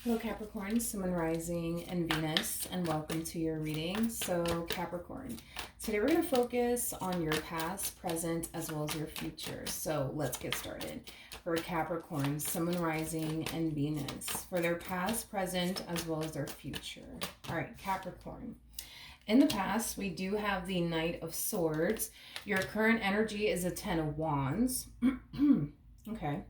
Hello Capricorn, Sun, Moon, Rising, and Venus, and welcome to your reading. So Capricorn, today we're going to focus on your past, present, as well as your future. So let's get started. For Capricorn, Sun, Moon, Rising, and Venus, for their past, present, as well as their future. All right, Capricorn. In the past, we do have the Knight of Swords. Your current energy is a Ten of Wands. Okay.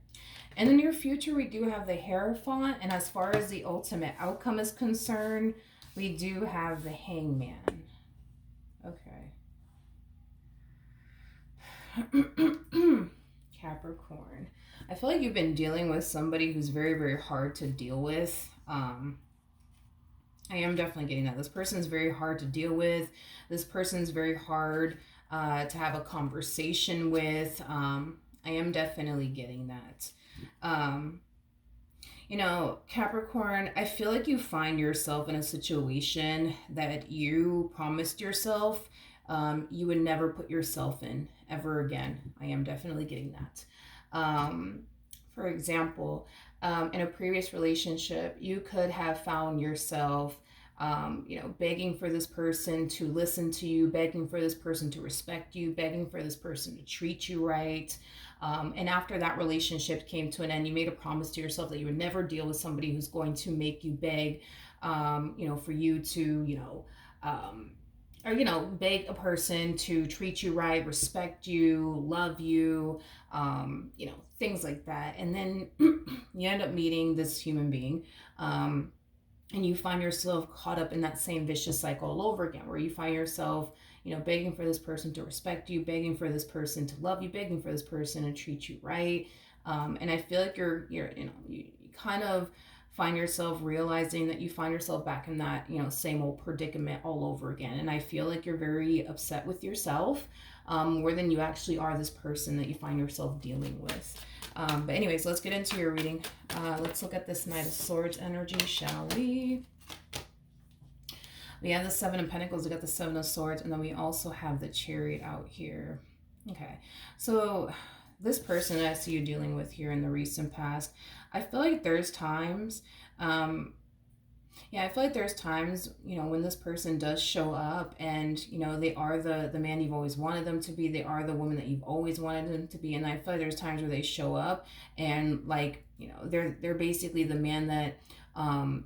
In the near future, we do have the Hierophant, and as far as the ultimate outcome is concerned, we do have the Hangman. Okay. Capricorn. I feel like you've been dealing with somebody who's very, very hard to deal with. I am definitely getting that. This person is very hard to deal with. This person is very hard to have a conversation with. I am definitely getting that. Capricorn, I feel like you find yourself in a situation that you promised yourself you would never put yourself in ever again. I am definitely getting that. For example, in a previous relationship, you could have found yourself begging for this person to listen to you, begging for this person to respect you, begging for this person to treat you right. And after that relationship came to an end, you made a promise to yourself that you would never deal with somebody who's going to make you beg, for you to, beg a person to treat you right, respect you, love you, things like that. And then you end up meeting this human being, and you find yourself caught up in that same vicious cycle all over again, where you find yourself begging for this person to respect you, begging for this person to love you, begging for this person to treat you right. And I feel like you kind of find yourself realizing that you find yourself back in that, same old predicament all over again. And I feel like you're very upset with yourself, more than you actually are this person that you find yourself dealing with. But anyways, let's get into your reading. Let's look at this Knight of Swords energy, shall we? We have the Seven of Pentacles, we got the Seven of Swords, and then we also have the Chariot out here. Okay, so this person that I see you dealing with here in the recent past, I feel like there's times, when this person does show up and, they are the man you've always wanted them to be, they are the woman that you've always wanted them to be, and I feel like there's times where they show up and, they're basically the man that,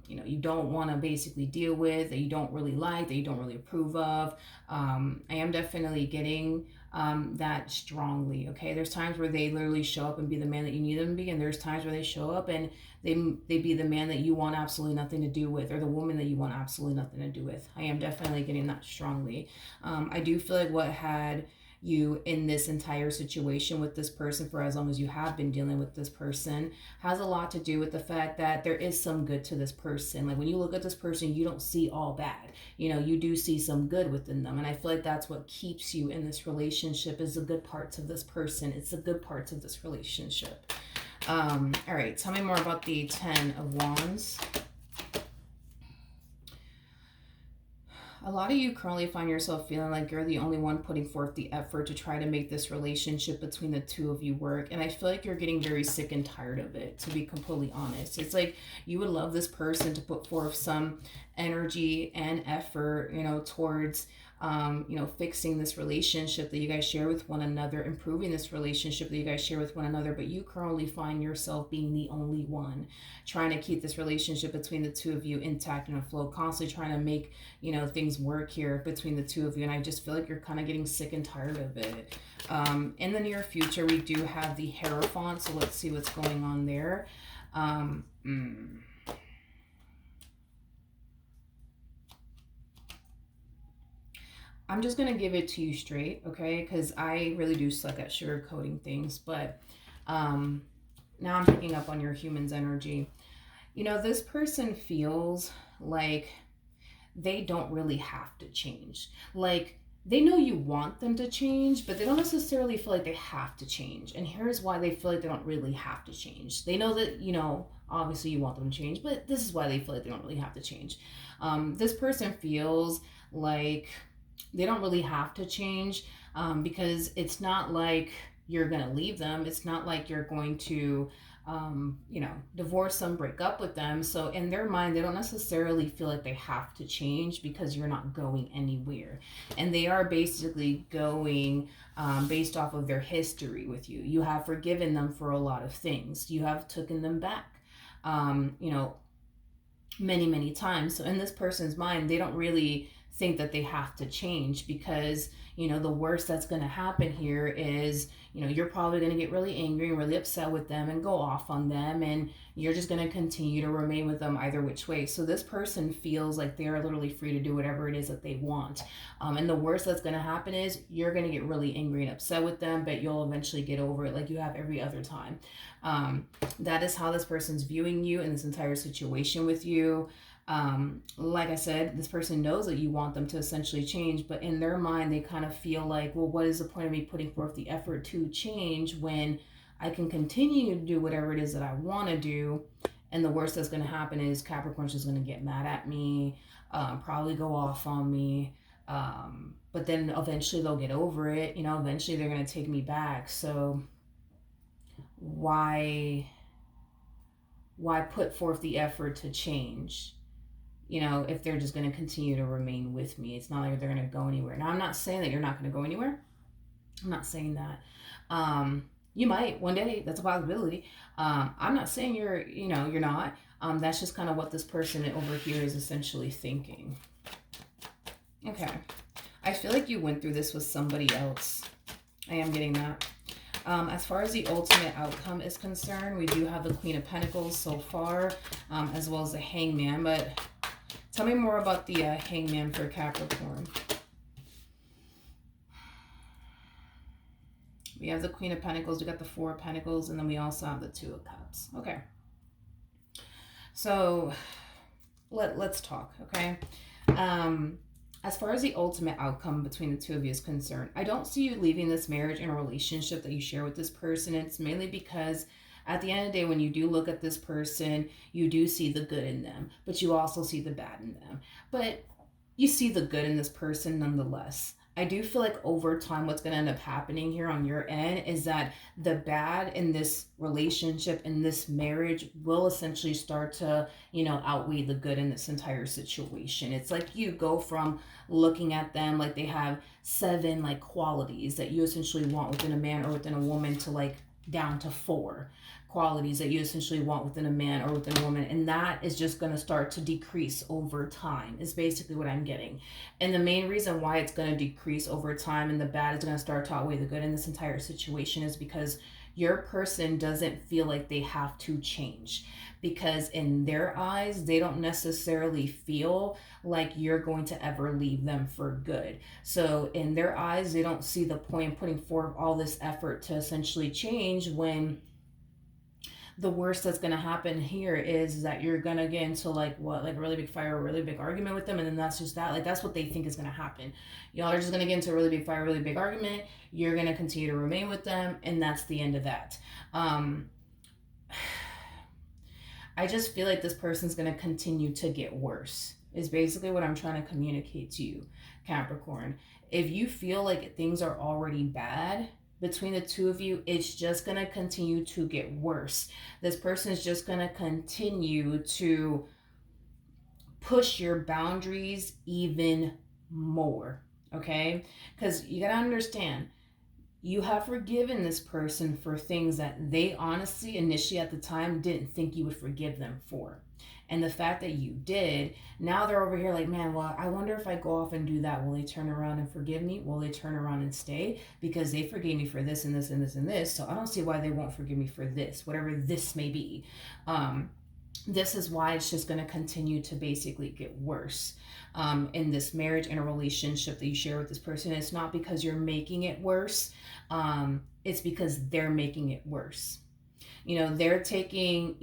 you don't want to basically deal with, that you don't really like, that you don't really approve of. I am definitely getting that strongly, okay? There's times where they literally show up and be the man that you need them to be, and there's times where they show up and they be the man that you want absolutely nothing to do with, or the woman that you want absolutely nothing to do with. I am definitely getting that strongly. I do feel like what had you in this entire situation with this person for as long as you have been dealing with this person has a lot to do with the fact that there is some good to this person. Like when you look at this person, you don't see all bad. You do see some good within them. And I feel like that's what keeps you in this relationship, is the good parts of this person. It's the good parts of this relationship. All right, tell me more about the Ten of Wands. A lot of you currently find yourself feeling like you're the only one putting forth the effort to try to make this relationship between the two of you work. And I feel like you're getting very sick and tired of it, to be completely honest. It's like you would love this person to put forth some energy and effort, towards, fixing this relationship that you guys share with one another, improving this relationship that you guys share with one another. But you currently find yourself being the only one trying to keep this relationship between the two of you intact and afloat, constantly trying to make, things work here between the two of you. And I just feel like you're kind of getting sick and tired of it. In the near future, we do have the Hierophant. So let's see what's going on there. I'm just going to give it to you straight, okay? Because I really do suck at sugarcoating things. But now I'm picking up on your human's energy. This person feels like they don't really have to change. Like, they know you want them to change, but they don't necessarily feel like they have to change. And here's why they feel like they don't really have to change. They know that, obviously you want them to change, but this is why they feel like they don't really have to change. This person feels like they don't really have to change, because it's not like you're going to leave them. It's not like you're going to divorce them, break up with them. So in their mind, they don't necessarily feel like they have to change because you're not going anywhere. And they are basically going based off of their history with you. You have forgiven them for a lot of things. You have taken them back, many, many times. So in this person's mind, they don't really think that they have to change because, the worst that's going to happen here is, you're probably going to get really angry and really upset with them and go off on them. And you're just going to continue to remain with them either which way. So this person feels like they are literally free to do whatever it is that they want. And the worst that's going to happen is you're going to get really angry and upset with them, but you'll eventually get over it like you have every other time. That is how this person's viewing you in this entire situation with you. Like I said, this person knows that you want them to essentially change, but in their mind, they kind of feel like, well, what is the point of me putting forth the effort to change when I can continue to do whatever it is that I want to do? And the worst that's going to happen is Capricorn's just going to get mad at me, probably go off on me. But then eventually they'll get over it. Eventually they're going to take me back. So why put forth the effort to change? If they're just going to continue to remain with me. It's not like they're going to go anywhere. Now, I'm not saying that you're not going to go anywhere. I'm not saying that. You might one day. That's a possibility. I'm not saying you're not. That's just kind of what this person over here is essentially thinking. Okay. I feel like you went through this with somebody else. I am getting that. As far as the ultimate outcome is concerned, we do have the Queen of Pentacles so far, as well as the Hangman. But tell me more about the Hangman for Capricorn. We have the Queen of Pentacles, we got the Four of Pentacles, and then we also have the Two of Cups. Okay. So let's talk, okay? As far as the ultimate outcome between the two of you is concerned, I don't see you leaving this marriage and a relationship that you share with this person. It's mainly because at the end of the day, when you do look at this person, you do see the good in them, but you also see the bad in them. But you see the good in this person nonetheless. I do feel like over time, what's going to end up happening here on your end is that the bad in this relationship, in this marriage, will essentially start to, outweigh the good in this entire situation. It's like you go from looking at them like they have 7 qualities that you essentially want within a man or within a woman to down to 4 qualities that you essentially want within a man or within a woman, and that is just going to start to decrease over time is basically what I'm getting. And the main reason why it's going to decrease over time and the bad is going to start to outweigh the good in this entire situation is because your person doesn't feel like they have to change, because in their eyes they don't necessarily feel like you're going to ever leave them for good. So in their eyes, they don't see the point in putting forth all this effort to essentially change when the worst that's going to happen here is that you're going to get into a really big fight or a really big argument with them. And then that's just that. That's what they think is going to happen. Y'all are just going to get into a really big fight, really big argument. You're going to continue to remain with them. And that's the end of that. I just feel like this person's going to continue to get worse is basically what I'm trying to communicate to you, Capricorn. If you feel like things are already bad between the two of you, it's just going to continue to get worse. This person is just going to continue to push your boundaries even more, okay? Because you got to understand, you have forgiven this person for things that they honestly, initially at the time, didn't think you would forgive them for. And the fact that you did, now they're over here like, man, well, I wonder if I go off and do that, will they turn around and forgive me? Will they turn around and stay? Because they forgave me for this and this and this and this. So I don't see why they won't forgive me for this, whatever this may be. This is why it's just going to continue to basically get worse in this marriage and a relationship that you share with this person. It's not because you're making it worse. It's because they're making it worse. They're taking,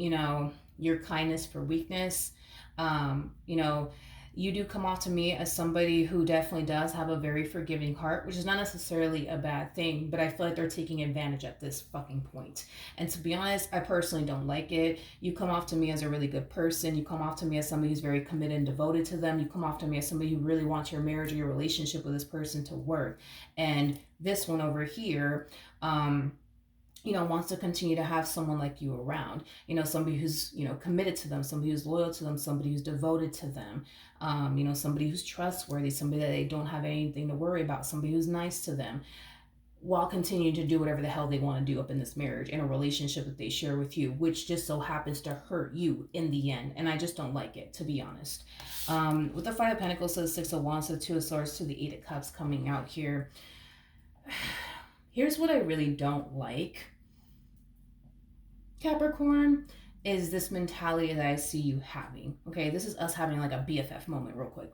your kindness for weakness. You do come off to me as somebody who definitely does have a very forgiving heart, which is not necessarily a bad thing, but I feel like they're taking advantage at this fucking point. And to be honest, I personally don't like it. You come off to me as a really good person. You come off to me as somebody who's very committed and devoted to them. You come off to me as somebody who really wants your marriage or your relationship with this person to work. And this one over here, wants to continue to have someone like you around, somebody who's, committed to them, somebody who's loyal to them, somebody who's devoted to them, somebody who's trustworthy, somebody that they don't have anything to worry about, somebody who's nice to them, while continuing to do whatever the hell they want to do up in this marriage, in a relationship that they share with you, which just so happens to hurt you in the end. And I just don't like it, to be honest. With the Five of Pentacles to the Six of Wands, to the Two of Swords, to the Eight of Cups coming out here. Here's what I really don't like, Capricorn, is this mentality that I see you having. Okay, this is us having like a BFF moment real quick.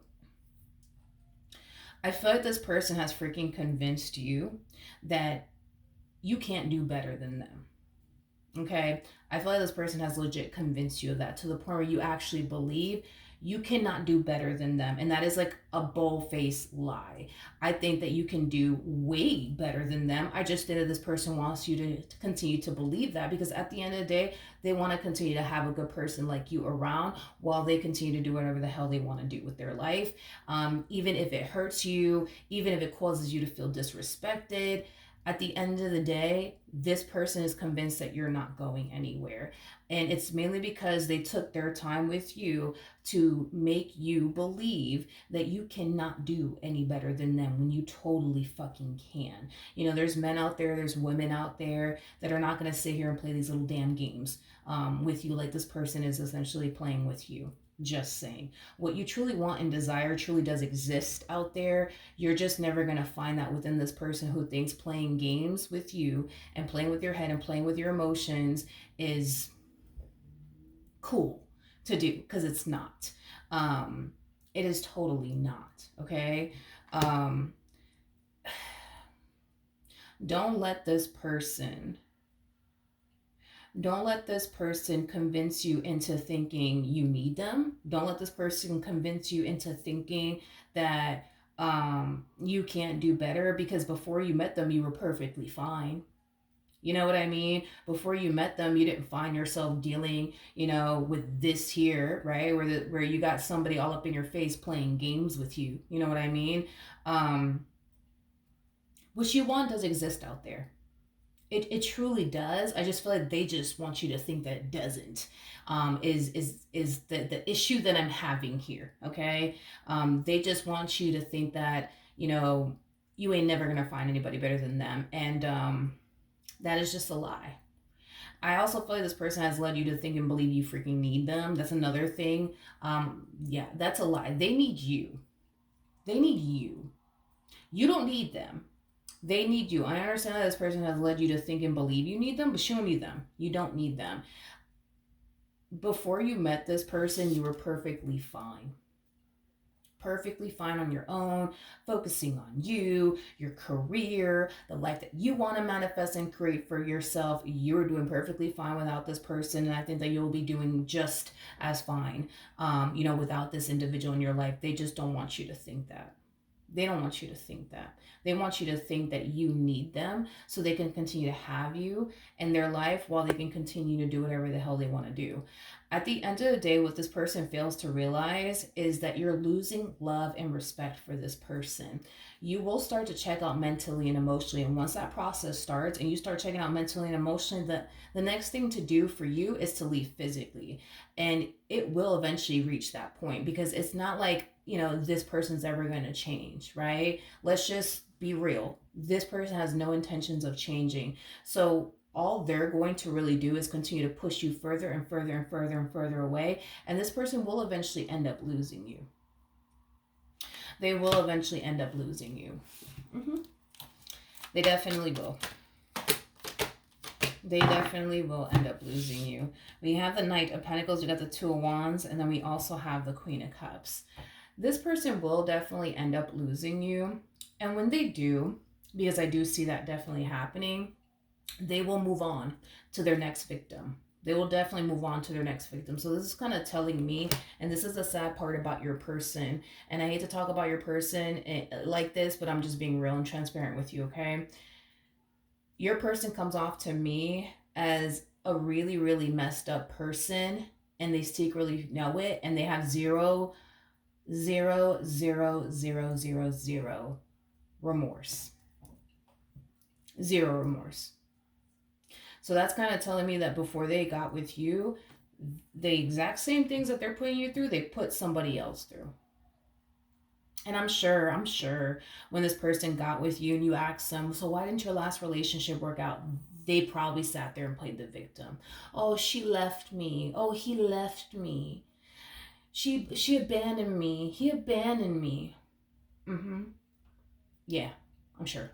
I feel like this person has freaking convinced you that you can't do better than them. Okay, I feel like this person has legit convinced you of that, to the point where you actually believe you cannot do better than them. And that is like a bold-faced lie. I think that you can do way better than them. I just think that this person wants you to continue to believe that, because at the end of the day, they want to continue to have a good person like you around while they continue to do whatever the hell they want to do with their life. Even if it hurts you, even if it causes you to feel disrespected, at the end of the day, this person is convinced that you're not going anywhere. And it's mainly because they took their time with you to make you believe that you cannot do any better than them, when you totally fucking can. There's men out there, there's women out there that are not going to sit here and play these little damn games with you like this person is essentially playing with you. Just saying. What you truly want and desire truly does exist out there. You're just never going to find that within this person who thinks playing games with you and playing with your head and playing with your emotions is cool to do, because it's not. It is totally not. Okay. Don't let this person convince you into thinking you need them. Don't let this person convince you into thinking that you can't do better, because before you met them, you were perfectly fine. You know what I mean? Before you met them, you didn't find yourself dealing, with this here, right? Where you got somebody all up in your face playing games with you. You know what I mean? What you want does exist out there. It truly does. I just feel like they just want you to think that it doesn't. Is the issue that I'm having here? Okay, they just want you to think that you ain't never gonna find anybody better than them, and that is just a lie. I also feel like this person has led you to think and believe you freaking need them. That's another thing. Yeah, that's a lie. They need you. They need you. You don't need them. They need you. I understand that this person has led you to think and believe you need them, but you don't need them. You don't need them. Before you met this person, you were perfectly fine. Perfectly fine on your own, focusing on you, your career, the life that you want to manifest and create for yourself. You're doing perfectly fine without this person, and I think that you'll be doing just as fine, without this individual in your life. They just don't want you to think that. They don't want you to think that. They want you to think that you need them so they can continue to have you in their life while they can continue to do whatever the hell they want to do. At the end of the day, what this person fails to realize is that you're losing love and respect for this person. You will start to check out mentally and emotionally. And once that process starts and you start checking out mentally and emotionally, the next thing to do for you is to leave physically. And it will eventually reach that point, because it's not like, this person's ever going to change, right? Let's just be real. This person has no intentions of changing. So all they're going to really do is continue to push you further and further and further and further away. And this person will eventually end up losing you. They will eventually end up losing you. They definitely will. They definitely will end up losing you. We have the Knight of Pentacles, we got the Two of Wands, and then we also have the Queen of Cups. This person will definitely end up losing you. And when they do, because I do see that definitely happening, they will move on to their next victim. They will definitely move on to their next victim. So this is kind of telling me, and this is the sad part about your person, and I hate to talk about your person like this, but I'm just being real and transparent with you, okay? Your person comes off to me as a really, really messed up person, and they secretly know it, and they have zero remorse. Zero remorse. So that's kind of telling me that before they got with you, the exact same things that they're putting you through, they put somebody else through. And I'm sure when this person got with you and you asked them, so why didn't your last relationship work out? They probably sat there and played the victim. Oh, she left me. Oh, he left me. She abandoned me. He abandoned me. Mm-hmm. Yeah, I'm sure.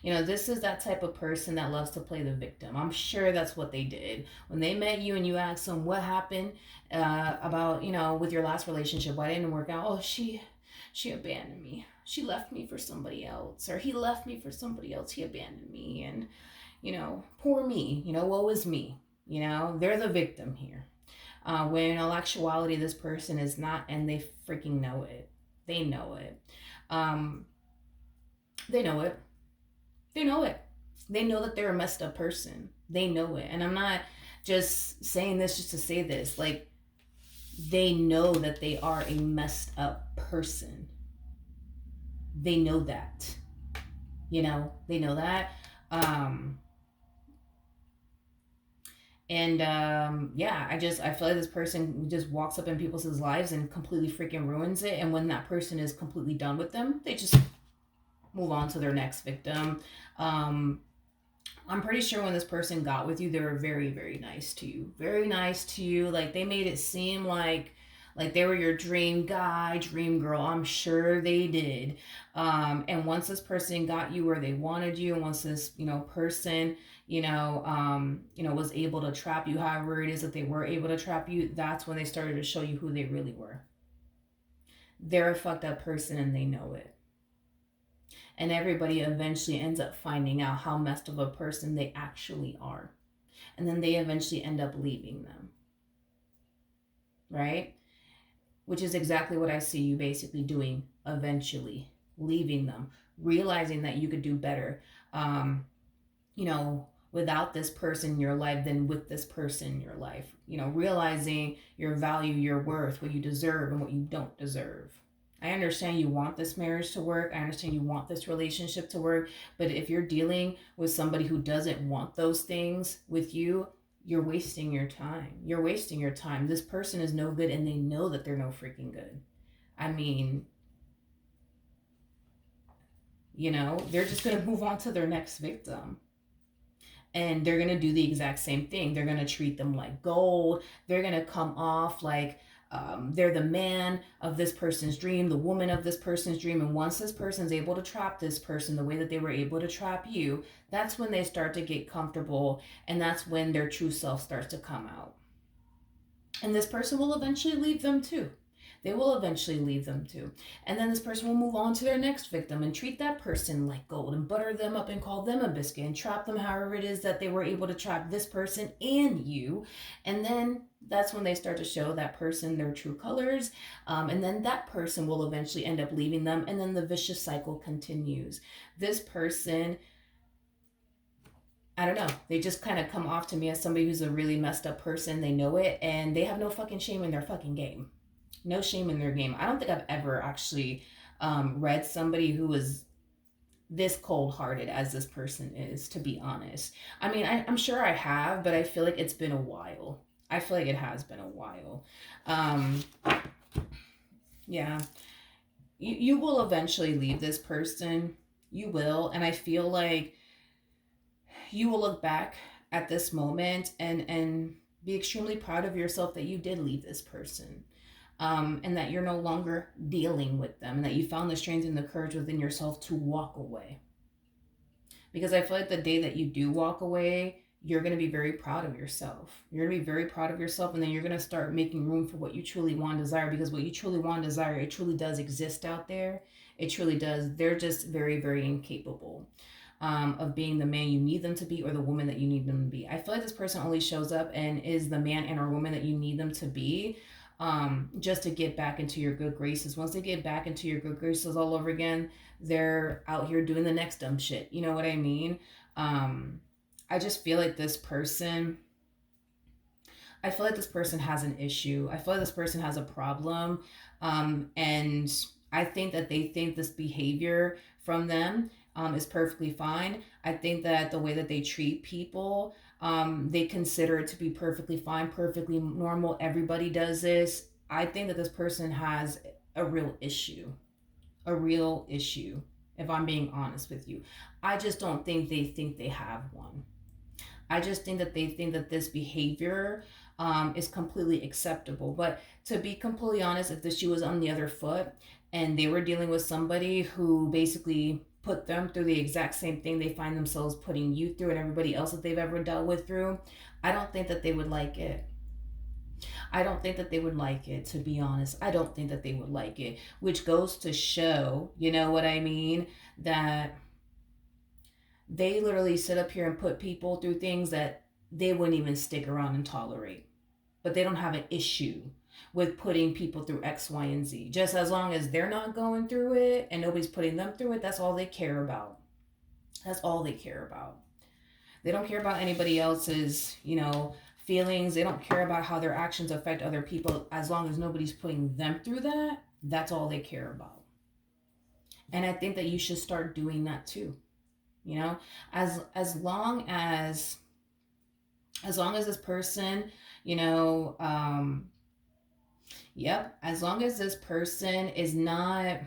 This is that type of person that loves to play the victim. I'm sure that's what they did. When they met you and you asked them what happened about, with your last relationship, why didn't it work out? Oh, she abandoned me. She left me for somebody else. Or he left me for somebody else. He abandoned me. And, poor me. Woe is me. They're the victim here. When in all actuality, this person is not, and they freaking know it. They know it. Um, they know it. They know it. They know that they're a messed up person. They know it. And I'm not just saying this just to say this. Like, they know that they are a messed up person. They know that. They know that. Yeah, I feel like this person just walks up in people's lives and completely freaking ruins it. And when that person is completely done with them, they just move on to their next victim. Um, I'm pretty sure when this person got with you, they were very, very nice to you. Very nice to you. Like, they made it seem like they were your dream guy, dream girl. I'm sure they did. And once this person got you where they wanted you, and once this, person, was able to trap you, however it is that they were able to trap you, that's when they started to show you who they really were. They're a fucked up person and they know it. And everybody eventually ends up finding out how messed of a person they actually are. And then they eventually end up leaving them. Right? Which is exactly what I see you basically doing eventually. Leaving them. Realizing that you could do better. Without this person in your life than with this person in your life. Realizing your value, your worth, what you deserve and what you don't deserve. I understand you want this marriage to work. I understand you want this relationship to work. But if you're dealing with somebody who doesn't want those things with you, you're wasting your time. You're wasting your time. This person is no good and they know that they're no freaking good. I mean, they're just going to move on to their next victim. And they're going to do the exact same thing. They're going to treat them like gold. They're going to come off like they're the man of this person's dream, the woman of this person's dream. And once this person's able to trap this person the way that they were able to trap you, that's when they start to get comfortable. And that's when their true self starts to come out. And this person will eventually leave them too. They will eventually leave them too. And then this person will move on to their next victim and treat that person like gold and butter them up and call them a biscuit and trap them however it is that they were able to trap this person and you. And then that's when they start to show that person their true colors. And then that person will eventually end up leaving them. And then the vicious cycle continues. This person, I don't know. They just kind of come off to me as somebody who's a really messed up person. They know it and they have no fucking shame in their fucking game. No shame in their game. I don't think I've ever actually read somebody who was this cold-hearted as this person is, to be honest. I mean, I'm sure I have, but I feel like it's been a while. I feel like it has been a while. Yeah. You will eventually leave this person. You will. And I feel like you will look back at this moment and be extremely proud of yourself that you did leave this person. And that you're no longer dealing with them, and that you found the strength and the courage within yourself to walk away. Because I feel like the day that you do walk away, you're going to be very proud of yourself. You're going to be very proud of yourself, and then you're going to start making room for what you truly want and desire, because what you truly want and desire, it truly does exist out there. It truly does. They're just very, very incapable of being the man you need them to be or the woman that you need them to be. I feel like this person only shows up and is the man and or woman that you need them to be just to get back into your good graces. Once they get back into your good graces all over again, they're out here doing the next dumb shit. You know what I mean? I just feel like this person, I feel like this person has an issue. I feel like this person has a problem. And I think that they think this behavior from them is perfectly fine. I think that the way that they treat people They consider it to be perfectly fine, perfectly normal. Everybody does this. I think that this person has a real issue, a real issue, if I'm being honest with you. I just don't think they have one. I just think that they think that this behavior is completely acceptable. But to be completely honest, if the shoe was on the other foot and they were dealing with somebody who basically put them through the exact same thing they find themselves putting you through and everybody else that they've ever dealt with through, I don't think that they would like it. I don't think that they would like it, to be honest. I don't think that they would like it, which goes to show, you know what I mean, that they literally sit up here and put people through things that they wouldn't even stick around and tolerate. But they don't have an issue with putting people through X, Y, and Z. Just as long as they're not going through it and nobody's putting them through it, that's all they care about. That's all they care about. They don't care about anybody else's, feelings. They don't care about how their actions affect other people. As long as nobody's putting them through that, that's all they care about. And I think that you should start doing that too. You know, as long as this person, you know, yep, as long as this person is not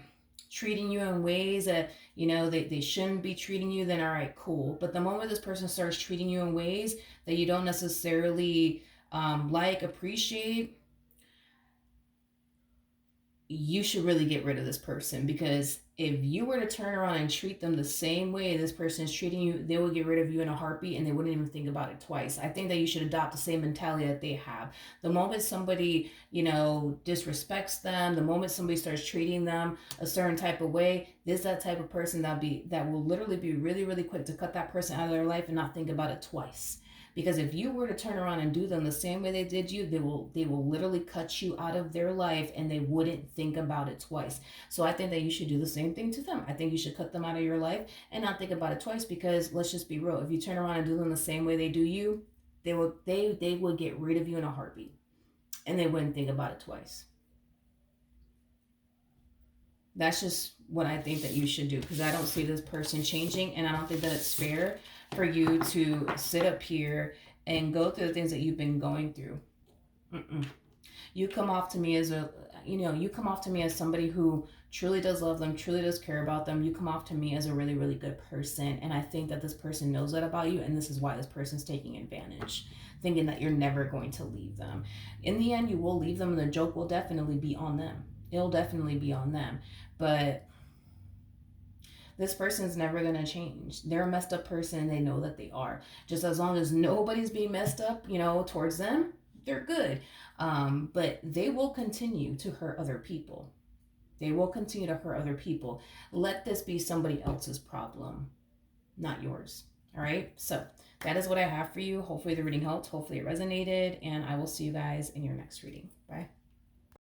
treating you in ways that they shouldn't be treating you, then all right, cool. But the moment this person starts treating you in ways that you don't necessarily appreciate, you should really get rid of this person, because if you were to turn around and treat them the same way this person is treating you, they will get rid of you in a heartbeat and they wouldn't even think about it twice. I think that you should adopt the same mentality that they have. The moment somebody, disrespects them, the moment somebody starts treating them a certain type of way, there's that type of person that will literally be really, really quick to cut that person out of their life and not think about it twice. Because if you were to turn around and do them the same way they did you, they will literally cut you out of their life and they wouldn't think about it twice. So I think that you should do the same thing to them. I think you should cut them out of your life and not think about it twice, because let's just be real. If you turn around and do them the same way they do you, they will get rid of you in a heartbeat and they wouldn't think about it twice. That's just what I think that you should do, because I don't see this person changing, and I don't think that it's fair for you to sit up here and go through the things that you've been going through. Mm-mm. You come off to me as you come off to me as somebody who truly does love them, truly does care about them. You come off to me as a really, really good person, and I think that this person knows that about you, and this is why this person's taking advantage, thinking that you're never going to leave them. In the end, you will leave them, and the joke will definitely be on them. It'll definitely be on them. But this person's never going to change. They're a messed up person and they know that they are. Just as long as nobody's being messed up, towards them, they're good. But they will continue to hurt other people. They will continue to hurt other people. Let this be somebody else's problem, not yours. All right? So that is what I have for you. Hopefully the reading helped. Hopefully it resonated. And I will see you guys in your next reading. Bye.